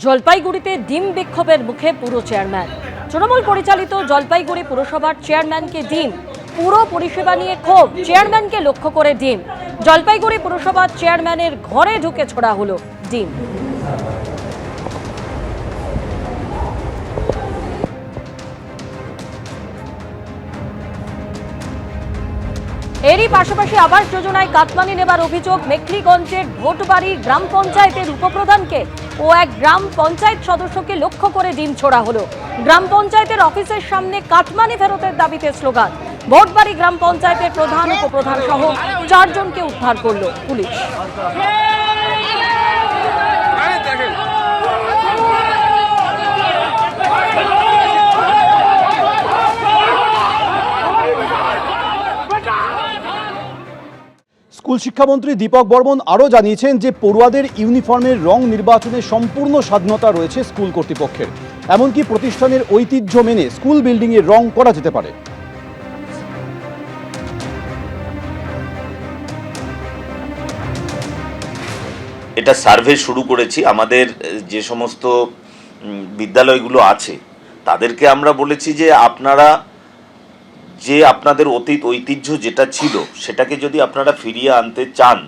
জলপাইগুড়িতে ডিম বিক্ষোভের মুখে পুরো চেয়ারম্যান। তৃণমূল পরিচালিত জলপাইগুড়ি পুরসভার চেয়ারম্যানকে ডিম, পুরো পরিষেবা নিয়ে ক্ষোভ, চেয়ারম্যানকে লক্ষ্য করে ডিম। জলপাইগুড়ি পুরসভার চেয়ারম্যানের ঘরে ঢুকে ছোড়া হলো ডিম। এরই পাশাপাশি আবাস যোজনায় কাটমানি নেবার অভিযোগ মেখলিগঞ্জের ভোটবাড়ি গ্রাম পঞ্চায়েতের উপপ্রধানকে ও এক গ্রাম পঞ্চায়েত সদস্যকে লক্ষ্য করে ডিম ছোড়া হলো। গ্রাম পঞ্চায়েতের অফিসের সামনে কাটমানি ফেরতের দাবিতে স্লোগান। ভোটবাড়ি গ্রাম পঞ্চায়েতের প্রধান উপপ্রধান সহ 4 জনকে উদ্ধার করল পুলিশ। স্কুল শিক্ষামন্ত্রী দীপক বর্মন আরও জানিয়েছেন যে পড়ুয়াদের ইউনিফর্মের রং নির্বাচনে সম্পূর্ণ স্বাধীনতা রয়েছে স্কুল কর্তৃপক্ষের। এমনকি প্রতিষ্ঠানের ঐতিহ্য মেনে স্কুল বিল্ডিংয়ের রং করা যেতে পারে। এটা সার্ভে শুরু করেছি। আমাদের যে সমস্ত বিদ্যালয়গুলো আছে তাদেরকে আমরা বলেছি যে আপনারা যে আপনাদের অতীত ঐতিহ্য যেটা ছিল সেটাকে যদি আপনারা ফিরিয়ে আনতে চান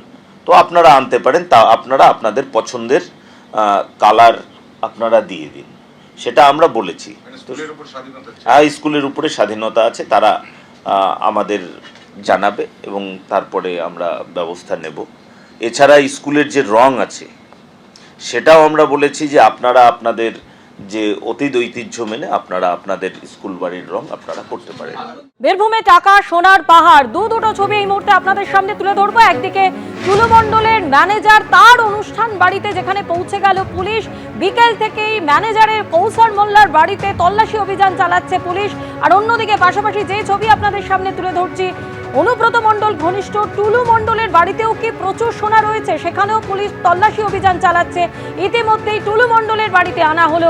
তো আপনারা আনতে পারেন, তা আপনারা আপনাদের পছন্দের কালার আপনারা দিয়ে দিন, সেটা আমরা বলেছি। হ্যাঁ, স্কুলের উপরে স্বাধীনতা আছে, তারা আমাদের জানাবে এবং তারপরে আমরা ব্যবস্থা নেব। এছাড়া স্কুলের যে রং আছে সেটাও আমরা বলেছি যে আপনারা আপনাদের যে অতীত ঐতিহ্য মেনে আপনারা আপনাদের স্কুল বাড়ির রং আপনারা করতে পারেন। বীরভূমে টাকা সোনার পাহাড়, দুটো ছবি এই মুহূর্তে আপনাদের সামনে তুলে ধরবো। একদিকে টুলু মণ্ডলের ম্যানেজার, তার অনুষ্ঠান বাড়িতে যেখানে পৌঁছে গেল পুলিশ। বিকেল থেকেই ম্যানেজারের কৌশল মোল্লার বাড়িতে তল্লাশি অভিযান চালাচ্ছে পুলিশ। আর অন্যদিকে পাশাপাশি যে ছবি আপনাদের সামনে তুলে ধরছি, অনুব্রত মণ্ডল ঘনিষ্ঠ টুলু মণ্ডলের বাড়িতেও কি প্রচুর সোনা রয়েছে, সেখানেও পুলিশ তল্লাশি অভিযান চালাচ্ছে। ইতিমধ্যেই টুলু মণ্ডলের বাড়িতে আনা হলো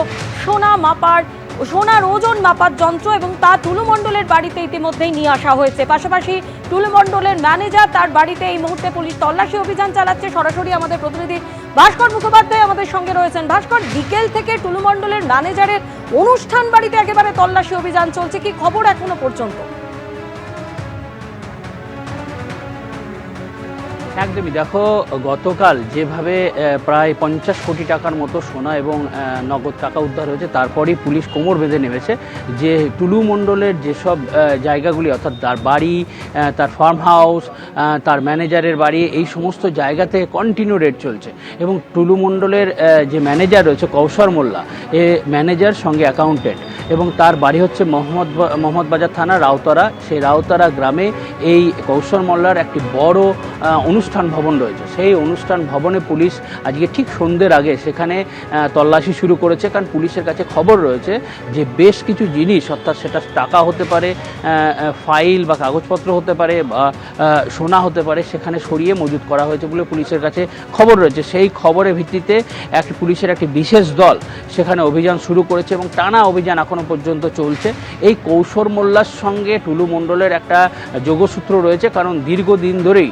সোনার ওজন মাপার যন্ত্র এবং তা টুলু মণ্ডলের বাড়িতে ইতিমধ্যেই নিয়ে আসা হয়েছে। পাশাপাশি টুলু মণ্ডলের ম্যানেজার, তার বাড়িতে এই মুহূর্তে পুলিশ তল্লাশি অভিযান চালাচ্ছে। সরাসরি আমাদের প্রতিনিধি ভাস্কর মুখোপাধ্যায় আমাদের সঙ্গে রয়েছেন। ভাস্কর, বিকেল থেকে টুলু মণ্ডলের ম্যানেজারের অনুষ্ঠান বাড়িতে একেবারে তল্লাশি অভিযান চলছে, কি খবর এখনো পর্যন্ত? একদমই, দেখো গতকাল যেভাবে প্রায় 50 কোটি টাকার মতো সোনা এবং নগদ টাকা উদ্ধার হয়েছে, তারপরেই পুলিশ কোমর বেঁধে নেমেছে যে টুলু মণ্ডলের যেসব জায়গাগুলি, অর্থাৎ তার বাড়ি, তার ফার্ম হাউস, তার ম্যানেজারের বাড়ি, এই সমস্ত জায়গাতে কন্টিনিউ রেড চলছে। এবং টুলু মণ্ডলের যে ম্যানেজার রয়েছে কৌশল মোল্লা, এ ম্যানেজার সঙ্গে অ্যাকাউন্টেন্ট, এবং তার বাড়ি হচ্ছে মোহাম্মদবাজার থানা রাউতারা। সেই রাউতারা গ্রামে এই কৌশল মোল্লার একটি বড় অনুষ্ঠান ভবন রয়েছে। সেই অনুষ্ঠান ভবনে পুলিশ আজকে ঠিক সন্ধ্যের আগে সেখানে তল্লাশি শুরু করেছে, কারণ পুলিশের কাছে খবর রয়েছে যে বেশ কিছু জিনিস, অর্থাৎ সেটা টাকা হতে পারে, ফাইল বা কাগজপত্র হতে পারে, বা সোনা হতে পারে, সেখানে সরিয়ে মজুত করা হয়েছে বলে পুলিশের কাছে খবর রয়েছে। সেই খবরের ভিত্তিতে পুলিশের একটি বিশেষ দল সেখানে অভিযান শুরু করেছে এবং টানা অভিযান এখনও পর্যন্ত চলছে। এই কৌশল মোল্লার সঙ্গে টুলু মণ্ডলের একটা যোগসূত্র রয়েছে, কারণ দীর্ঘদিন ধরেই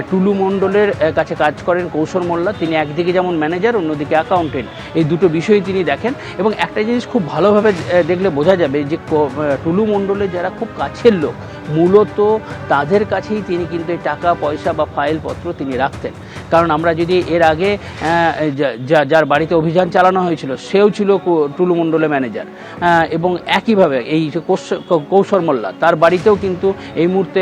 টুলু মণ্ডলের কাছে কাজ করেন কৌশল মোল্লা। তিনি একদিকে যেমন ম্যানেজার, অন্যদিকে অ্যাকাউন্টেন্ট, এই দুটো বিষয়ই তিনি দেখেন। এবং একটা জিনিস খুব ভালোভাবে দেখলে বোঝা যাবে যে টুলু মণ্ডলের যারা খুব কাছের লোক, মূলত তাদের কাছেই তিনি কিন্তু এই টাকা পয়সা বা ফাইলপত্র তিনি রাখতেন। কারণ আমরা যদি এর আগে যার বাড়িতে অভিযান চালানো হয়েছিল সেও ছিল টুলু মণ্ডলের ম্যানেজার, এবং একইভাবে এই কৌশল মোল্লা, তার বাড়িতেও কিন্তু এই মুহূর্তে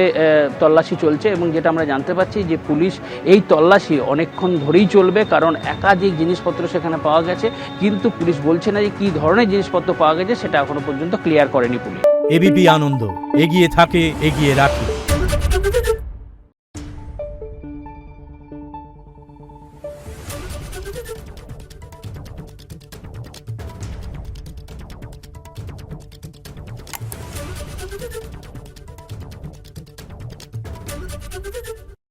তল্লাশি চলছে। এবং যেটা আমরা জানতে পারছি যে পুলিশ এই তল্লাশি অনেকক্ষণ ধরেই চলবে, কারণ একাধিক জিনিসপত্র সেখানে পাওয়া গেছে, কিন্তু পুলিশ বলছে না যে কী ধরনের জিনিসপত্র পাওয়া গেছে, সেটা এখনো পর্যন্ত ক্লিয়ার করেনি পুলিশ। এবিপি আনন্দ, এগিয়ে থাকে, এগিয়ে রাখে।